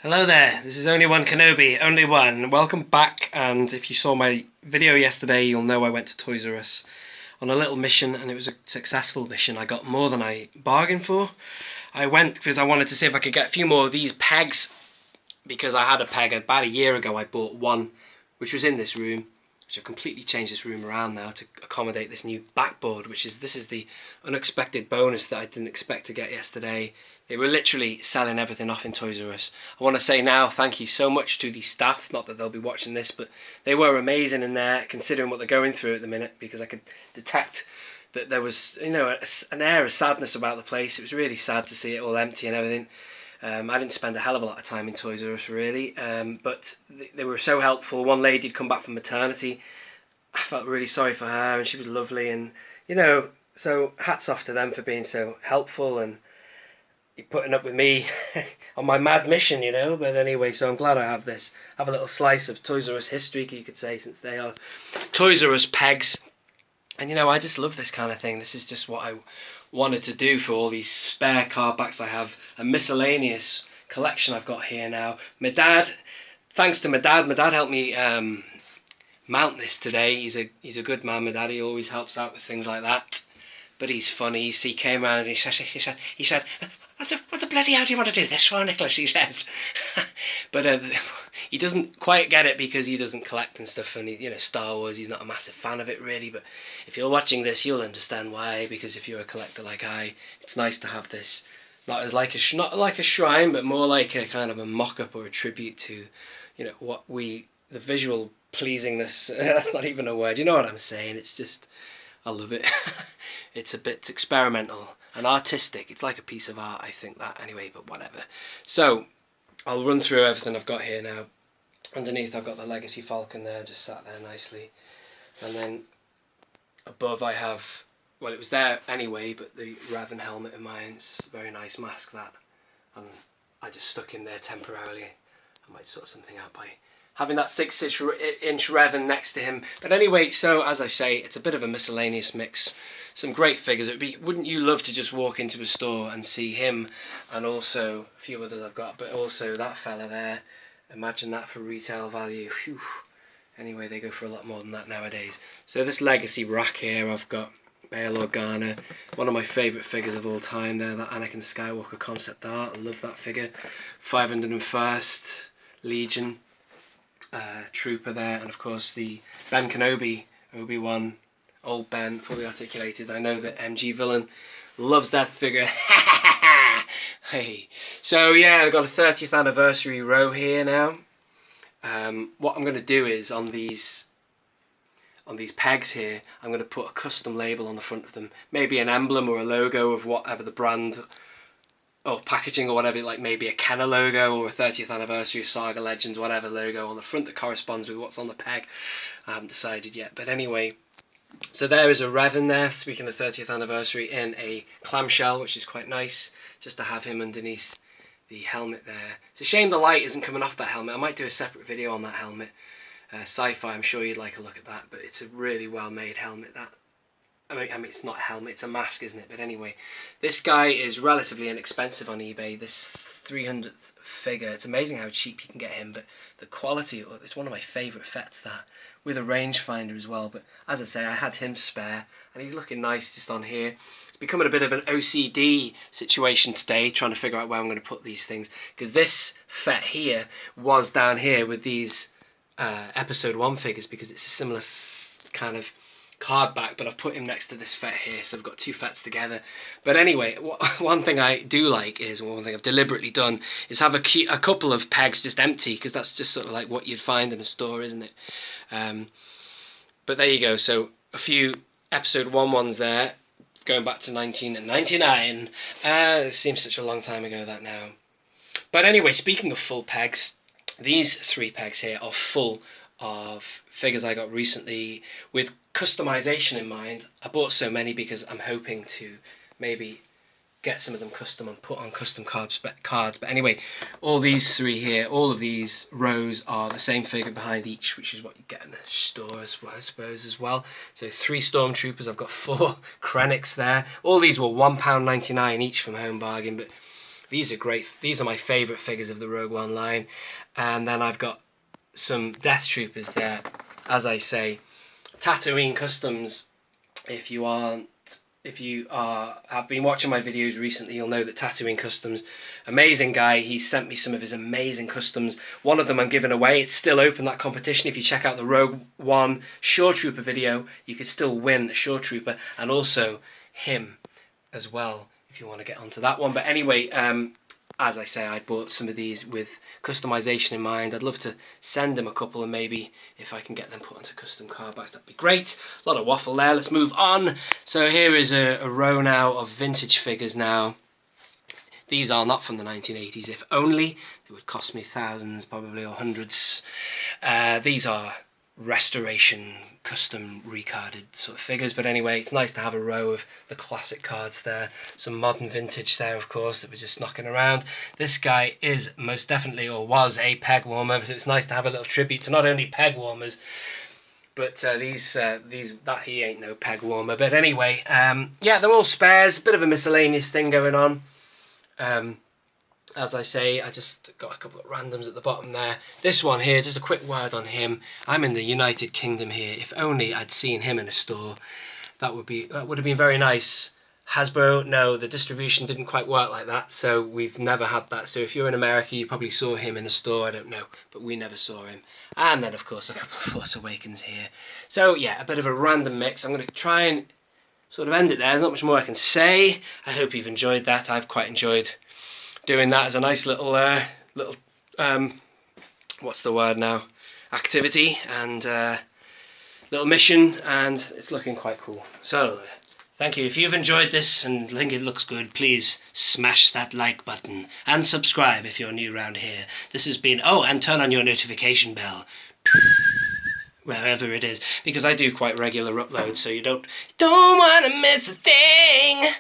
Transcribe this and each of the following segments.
Hello there, this is Only One Kenobi, Only One. Welcome back, and if you saw my video yesterday, you'll know I went to ToysRus on a little mission, and it was a successful mission. I got more than I bargained for. I went because I wanted to see if I could get a few more of these pegs, because I had a peg about a year ago. I bought one, which was in this room, which I've completely changed this room around now to accommodate this new backboard, this is the unexpected bonus that I didn't expect to get yesterday. They were literally selling everything off in ToysRus. I want to say now thank you so much to the staff, not that they'll be watching this, but they were amazing in there considering what they're going through at the minute, because I could detect that there was, you know, an air of sadness about the place. It was really sad to see it all empty and everything. I didn't spend a hell of a lot of time in ToysRus really, but they were so helpful. One lady had come back from maternity. I felt really sorry for her, and she was lovely, and you know, so hats off to them for being so helpful and putting up with me on my mad mission, you know. But anyway, so I'm glad I have a little slice of ToysRus history, you could say, since they are ToysRus pegs. And you know, I just love this kind of thing. This is just what I wanted to do for all these spare card backs I have. A miscellaneous collection I've got here now. My dad, thanks to my dad helped me mount this today. He's a good man, my dad. He always helps out with things like that. But he's funny. He came around and he said, what the bloody hell do you want to do this for, Nicholas? He said. But he doesn't quite get it because he doesn't collect and stuff, and you know, Star Wars, he's not a massive fan of it really. But if you're watching this, you'll understand why, because if you're a collector like I, it's nice to have this, not like a shrine, but more like a kind of a mock-up or a tribute to, you know, what the visual pleasingness, that's not even a word, you know what I'm saying. It's just, I love it. It's a bit experimental and artistic. It's like a piece of art, I think that anyway, but whatever. So I'll run through everything I've got here now. Underneath I've got the Legacy Falcon there, just sat there nicely. And then above I have, well, it was there anyway, but the Revan helmet of mine. It's a very nice mask, that. And I just stuck in there temporarily. I might sort something out by having that 6-inch Revan next to him. But anyway, so as I say, it's a bit of a miscellaneous mix. Some great figures. Wouldn't you love to just walk into a store and see him, and also a few others I've got, but also that fella there. Imagine that for retail value. Whew. Anyway, they go for a lot more than that nowadays. So this Legacy rack here, I've got Bail Organa, one of my favourite figures of all time there, that Anakin Skywalker concept art. I love that figure. 501st Legion Trooper there, and of course the Ben Kenobi, Obi-Wan, old Ben, fully articulated. I know that MG Villain loves that figure. Hey, so yeah, I've got a 30th anniversary row here now. What I'm going to do is on these pegs here, I'm going to put a custom label on the front of them, maybe an emblem or a logo of whatever the brand or packaging or whatever, like maybe a Kenner logo or a 30th anniversary Saga Legends, whatever logo on the front that corresponds with what's on the peg. I haven't decided yet, but anyway. So there is a Revan there, speaking of 30th anniversary, in a clamshell, which is quite nice, just to have him underneath the helmet there. It's a shame the light isn't coming off that helmet. I might do a separate video on that helmet. Sci-fi, I'm sure you'd like a look at that, but it's a really well made helmet, that. I mean, it's not a helmet, it's a mask, isn't it? But anyway, this guy is relatively inexpensive on eBay, this 300th figure. It's amazing how cheap you can get him, but the quality, it's one of my favourite fets, that, with a rangefinder as well. But as I say, I had him spare, and he's looking nice just on here. It's becoming a bit of an OCD situation today, trying to figure out where I'm going to put these things, because this fet here was down here with these Episode 1 figures, because it's a similar kind of card back, but I've put him next to this fet here, so I've got two fets together. But anyway, one thing I do like is, one thing I've deliberately done, is have a couple of pegs just empty, because that's just sort of like what you'd find in a store, isn't it? But there you go, so a few Episode 1 ones there, going back to 1999. It seems such a long time ago, that now. But anyway, speaking of full pegs, these 3 pegs here are full of figures I got recently with customization in mind. I bought so many because I'm hoping to maybe get some of them custom and put on custom cards. But anyway, all these 3 here, all of these rows are the same figure behind each, which is what you get in a store as well, I suppose, as well. So 3 Stormtroopers, I've got 4 Krennics there. All these were £1.99 each from Home Bargain, but These are great. These are my favourite figures of the Rogue One line. And then I've got some Death Troopers there. As I say, Tatooine Customs. If you have been watching my videos recently, you'll know that Tatooine Customs, amazing guy. He sent me some of his amazing customs. One of them I'm giving away. It's still open, that competition. If you check out the Rogue One Shore Trooper video, you could still win a Shore Trooper, and also him as well, if you want to get onto that one. But anyway, as I say, I bought some of these with customization in mind. I'd love to send them a couple, and maybe if I can get them put onto custom card backs, that'd be great. A lot of waffle there. Let's move on. So here is a row now of vintage figures now. These are not from the 1980s. If only, they would cost me thousands probably, or hundreds. These are restoration, custom recarded sort of figures, but anyway, it's nice to have a row of the classic cards there. Some modern vintage there, of course, that we're just knocking around. This guy is most definitely, or was, a peg warmer, so it's nice to have a little tribute to not only peg warmers, but that he ain't no peg warmer. But anyway, yeah, they're all spares, bit of a miscellaneous thing going on. As I say, I just got a couple of randoms at the bottom there. This one here, just a quick word on him. I'm in the United Kingdom here. If only I'd seen him in a store, that would have been very nice. Hasbro, no, the distribution didn't quite work like that, so we've never had that. So if you're in America, you probably saw him in a store, I don't know, but we never saw him. And then, of course, a couple of Force Awakens here. So yeah, a bit of a random mix. I'm going to try and sort of end it there. There's not much more I can say. I hope you've enjoyed that. I've quite enjoyed doing that as a nice little what's the word now, activity and little mission, and it's looking quite cool. So thank you. If you've enjoyed this and think it looks good, please smash that like button and subscribe if you're new around here. This has been, oh, and turn on your notification bell wherever it is, because I do quite regular uploads, so you don't want to miss a thing.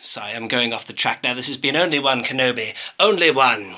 Sorry, I'm going off the track now. This has been Only One Kenobi. Only one.